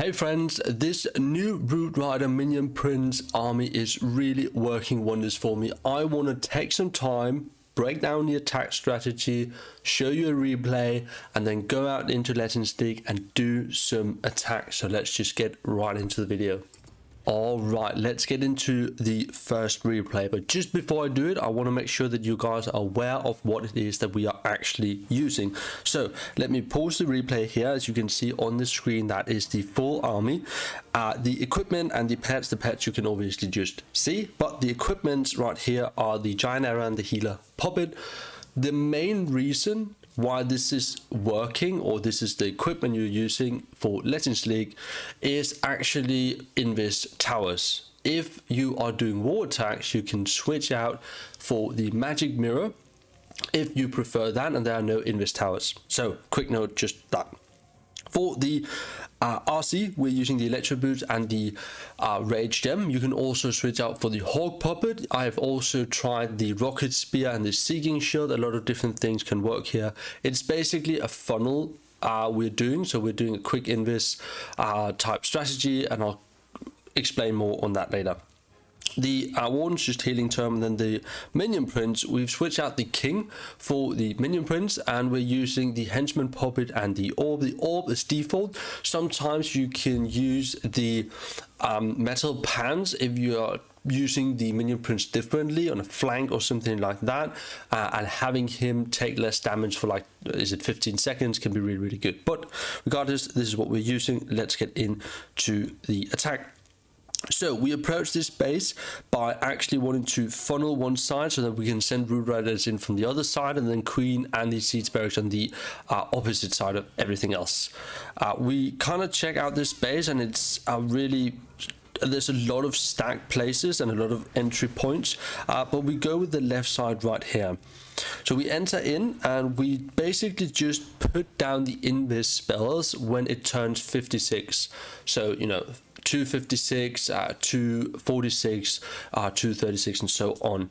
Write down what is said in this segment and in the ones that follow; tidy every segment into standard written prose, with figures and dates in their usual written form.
Hey friends, this new Root Rider Minion Prince army is really working wonders for me. I want to take some time, break down the attack strategy, show you a replay, and then go out into Legends League and do some attacks. So let's just get right into the video. Alright, let's get into the first replay, but just before I do it, I want to make sure that you guys are aware of what it is that we are actually using. So let me pause the replay here. As you can see on the screen, that is the full army. The equipment and the pets you can obviously just see, but the equipments right here are the giant arrow and the healer puppet. The main reason why this is working, or this is the equipment you're using for Legends League, is actually invis towers. If you are doing war attacks, you can switch out for the magic mirror if you prefer that, and there are no invis towers. So quick note, just that. For the RC, we're using the Electro Boots and the Rage Gem. You can also switch out for the Hawk Puppet. I've also tried the Rocket Spear and the Seeking Shield. A lot of different things can work here. It's basically a funnel we're doing. So we're doing a quick invis type strategy, and I'll explain more on that later. The warden's just healing term, and then the minion prince, we've switched out the king for the minion prince, and we're using the henchman puppet and the orb. The orb is default. Sometimes you can use the metal pans if you are using the minion prince differently on a flank or something like that, and having him take less damage for, like, is it 15 seconds, can be really good. But regardless, this is what we're using. Let's get into the attack. So we approach this base by actually wanting to funnel one side so that we can send Root Riders in from the other side, and then Queen and the Siege Barracks on the opposite side of everything else. We kind of check out this base, and it's there's a lot of stacked places and a lot of entry points, but we go with the left side right here. So we enter in, and we basically just put down the invis spells when it turns 56. So, you know, 256, 246, 236, and so on.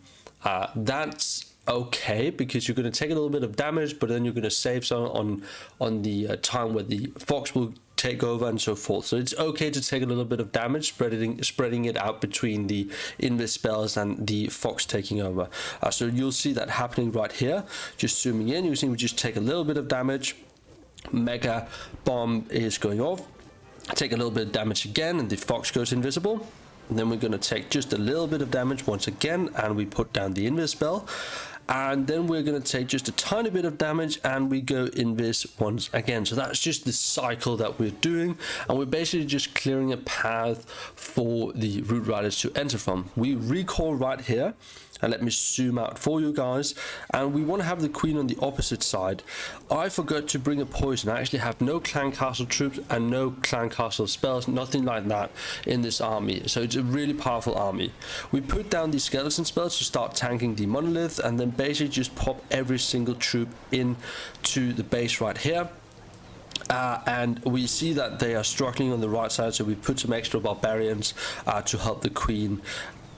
That's okay, because you're going to take a little bit of damage, but then you're going to save some on the time where the fox will take over and so forth. So it's okay to take a little bit of damage, spreading it out between the invis spells and the fox taking over. So you'll see that happening right here. Just zooming in, you see we just take a little bit of damage. Mega bomb is going off. Take a little bit of damage again, and the fox goes invisible. And then we're going to take just a little bit of damage once again, and we put down the invis spell. And then we're going to take just a tiny bit of damage, and we go invis once again. So that's just the cycle that we're doing, and we're basically just clearing a path for the Root Riders to enter from. We recall right here, and let me zoom out for you guys, and we want to have the queen on the opposite side. I forgot to bring a poison. I actually have no clan castle troops and no clan castle spells, nothing like that in this army. So it's a really powerful army. We put down the skeleton spells to start tanking the monolith, and then basically just pop every single troop into the base right here. And we see that they are struggling on the right side, so we put some extra barbarians to help the queen.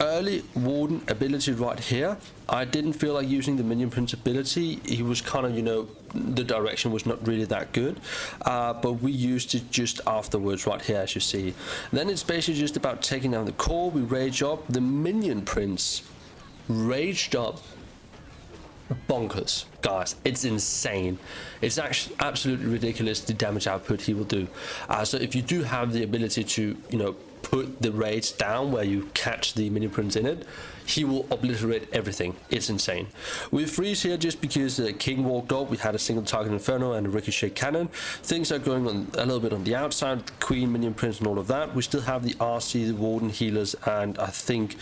Early warden ability right here. I didn't feel like using the minion prince ability. He was kind of, you know, the direction was not really that good, but we used it just afterwards right here, as you see. Then it's basically just about taking down the core. We rage up. The minion prince raged up bonkers, guys. It's insane. It's actually absolutely ridiculous the damage output he will do. So if you do have the ability to, you know, put the rage down where you catch the minion prince in it, he will obliterate everything. It's insane. We freeze here just because the king walked up. We had a single target inferno and a ricochet cannon. Things are going on a little bit on the outside, queen, minion prince, and all of that. We still have the RC, the warden, healers, and I think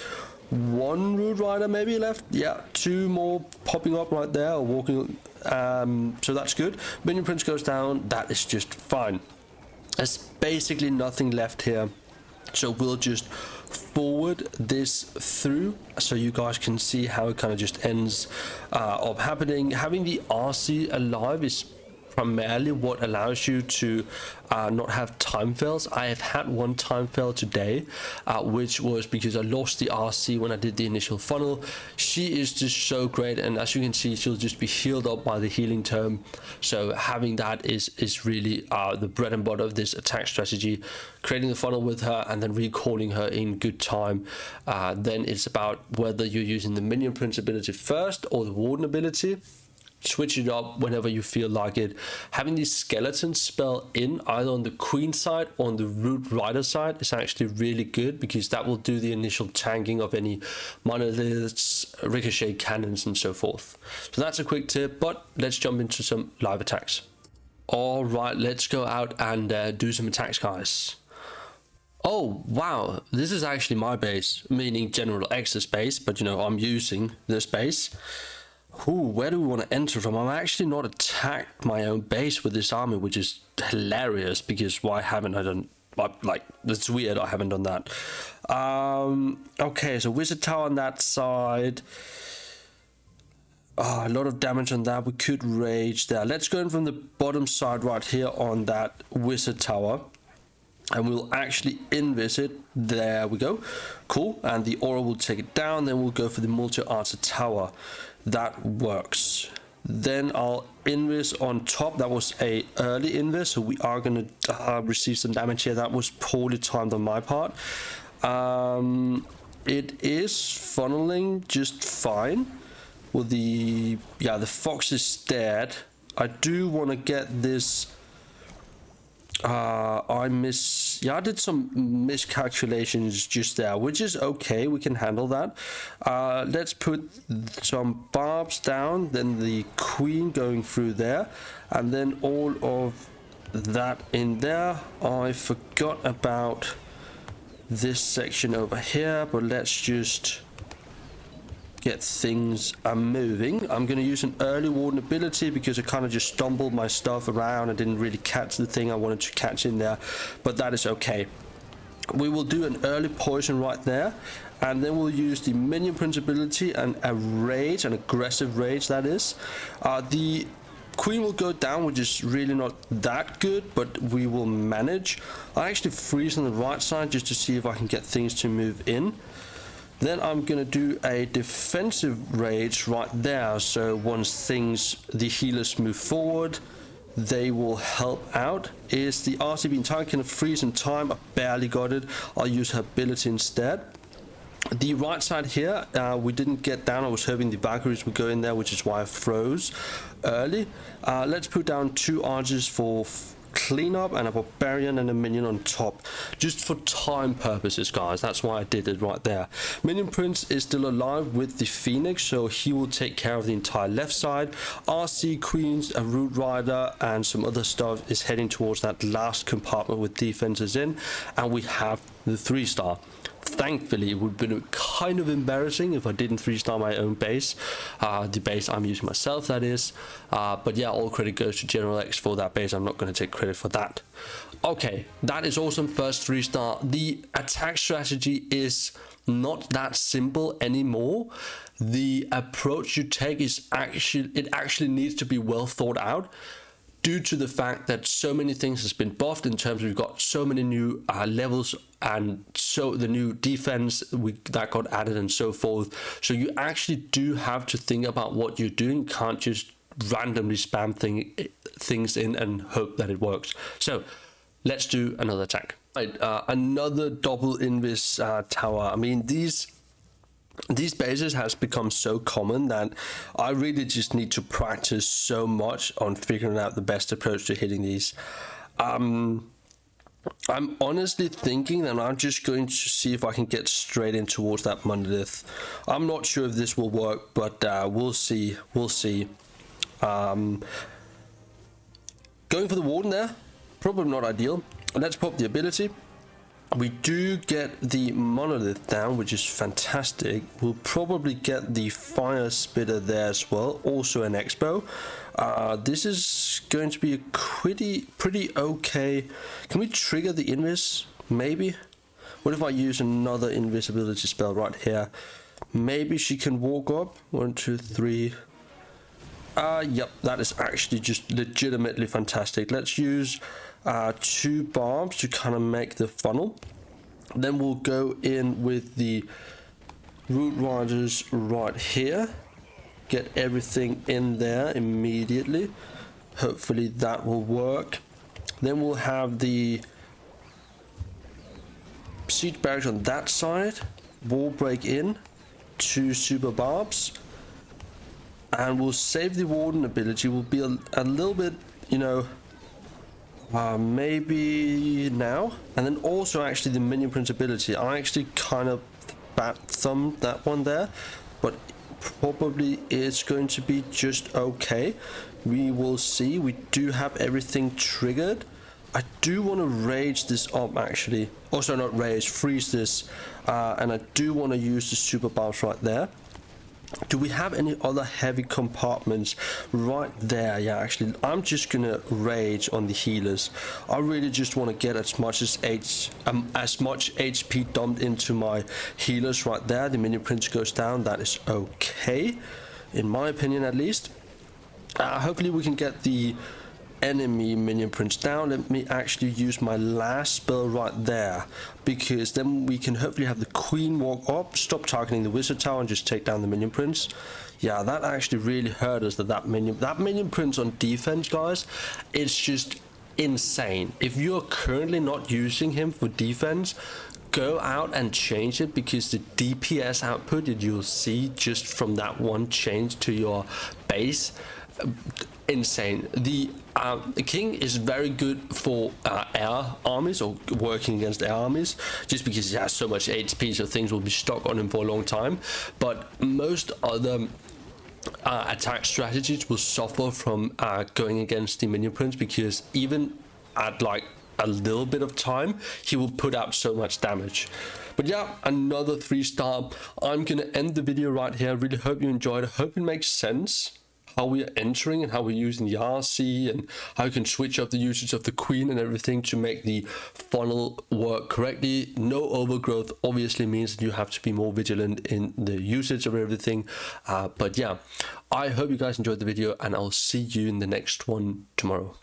one Root Rider maybe left. Yeah, two more popping up right there, or walking. So that's good. Minion prince goes down. That is just fine. There's basically nothing left here. So we'll just forward this through so you guys can see how it kind of just ends up happening. Having the RC alive is primarily what allows you to not have time fails. I have had one time fail today, which was because I lost the RC when I did the initial funnel. She is just so great, and as you can see, she'll just be healed up by the healing tome. So having that is really the bread and butter of this attack strategy. Creating the funnel with her and then recalling her in good time. Then it's about whether you're using the minion prince ability first or the warden ability. Switch it up whenever you feel like it. Having these skeletons spell in either on the queen side or on the root rider side is actually really good, because that will do the initial tanking of any monoliths, ricochet cannons and so forth. So that's a quick tip, but let's jump into some live attacks. All right, let's go out and do some attacks, guys. Oh wow, this is actually my base, meaning General X's base, but you know, I'm using this base. Ooh, where do we want to enter from? I've actually not attacked my own base with this army, which is hilarious, because why haven't I done, like, it's weird I haven't done that. Okay, so wizard tower on that side. A lot of damage on that. We could rage there. Let's go in from the bottom side right here on that wizard tower, and we'll actually invis it. There we go. Cool. And the aura will take it down. Then we'll go for the multi-archer tower. That works. Then I'll invis on top. That was a early invis, so we are going to receive some damage here. That was poorly timed on my part. It is funneling just fine. Well, the fox is dead. I do want to get this. I did some miscalculations just there, which is okay. We can handle that. Let's put some barbs down, then the queen going through there, and then all of that in there. I forgot about this section over here, but let's just get things moving. I'm going to use an early warden ability because I kind of just stumbled my stuff around. I didn't really catch the thing I wanted to catch in there, but that is okay. We will do an early poison right there, and then we'll use the minion prince ability and a rage, an aggressive rage that is. The queen will go down, which is really not that good, but we will manage. I actually freeze on the right side just to see if I can get things to move in. Then I'm going to do a defensive rage right there, so once the healers move forward, they will help out. Is the RCB in time? Can I freeze in time? I barely got it. I'll use her ability instead. The right side here, we didn't get down. I was hoping the Valkyries would go in there, which is why I froze early. Let's put down 2 archers for cleanup and a barbarian and a minion on top, just for time purposes, guys. That's why I did it right there. Minion prince is still alive with the phoenix, so he will take care of the entire left side. RC queens, a root rider and some other stuff is heading towards that last compartment with defenses in, and we have the 3-star. Thankfully, it would have been kind of embarrassing if I didn't 3-star my own base, the base I'm using myself, that is. But yeah, all credit goes to General X for that base. I'm not going to take credit for that. Okay, that is awesome. First 3-star. The attack strategy is not that simple anymore. The approach you take is actually needs to be well thought out, due to the fact that so many things has been buffed in terms of we've got so many new levels, and so the new defense that got added and so forth. So you actually do have to think about what you're doing. You can't just randomly spam things in and hope that it works. So let's do another attack. Right, another double invis tower. I mean, these bases has become so common that I really just need to practice so much on figuring out the best approach to hitting these. I'm honestly thinking that I'm just going to see if I can get straight in towards that monolith. I'm not sure if this will work, but we'll see. Going for the warden there, probably not ideal. Let's pop the ability. We do get the monolith down, which is fantastic. We'll probably get the fire spitter there as well, also an expo. This is going to be a pretty okay. Can we trigger the invis? Maybe. What if I use another invisibility spell right here? Maybe she can walk up. 1, 2, 3. Yep, that is actually just legitimately fantastic. Let's use 2 barbs to kind of make the funnel. Then we'll go in with the root riders right here. Get everything in there immediately. Hopefully that will work. Then we'll have the siege barracks on that side. Wall break in. 2 super barbs. And we'll save the warden ability. We'll be a little bit, you know, maybe now. And then also actually the minion prince ability. I actually kind of fat thumbed that one there, but probably it's going to be just okay. We will see. We do have everything triggered. I do want to rage this up actually. Also not rage, freeze this. And I do want to use the super barbs right there. Do we have any other heavy compartments right there? Yeah, actually, I'm just gonna rage on the healers. I really just want to get as much HP dumped into my healers right there. The minion prince goes down. That is okay, in my opinion at least. Hopefully we can get the enemy minion prince down. Let me actually use my last spell right there, because then we can hopefully have the queen walk up, stop targeting the wizard tower, and just take down the minion prince. Yeah, that actually really hurt us. That minion prince on defense, guys, it's just insane. If you're currently not using him for defense, go out and change it, because the DPS output that you'll see just from that one change to your base, insane. The king is very good for air armies, or working against air armies, just because he has so much HP, so things will be stuck on him for a long time. But most other attack strategies will suffer from going against the minion prince, because even at like a little bit of time, he will put out so much damage. But yeah, another 3-star. I'm gonna end the video right here. I really hope you enjoyed. I hope it makes sense how we are entering and how we're using the RC, and how you can switch up the usage of the queen and everything to make the funnel work correctly. No overgrowth obviously means that you have to be more vigilant in the usage of everything. But yeah, I hope you guys enjoyed the video, and I'll see you in the next one tomorrow.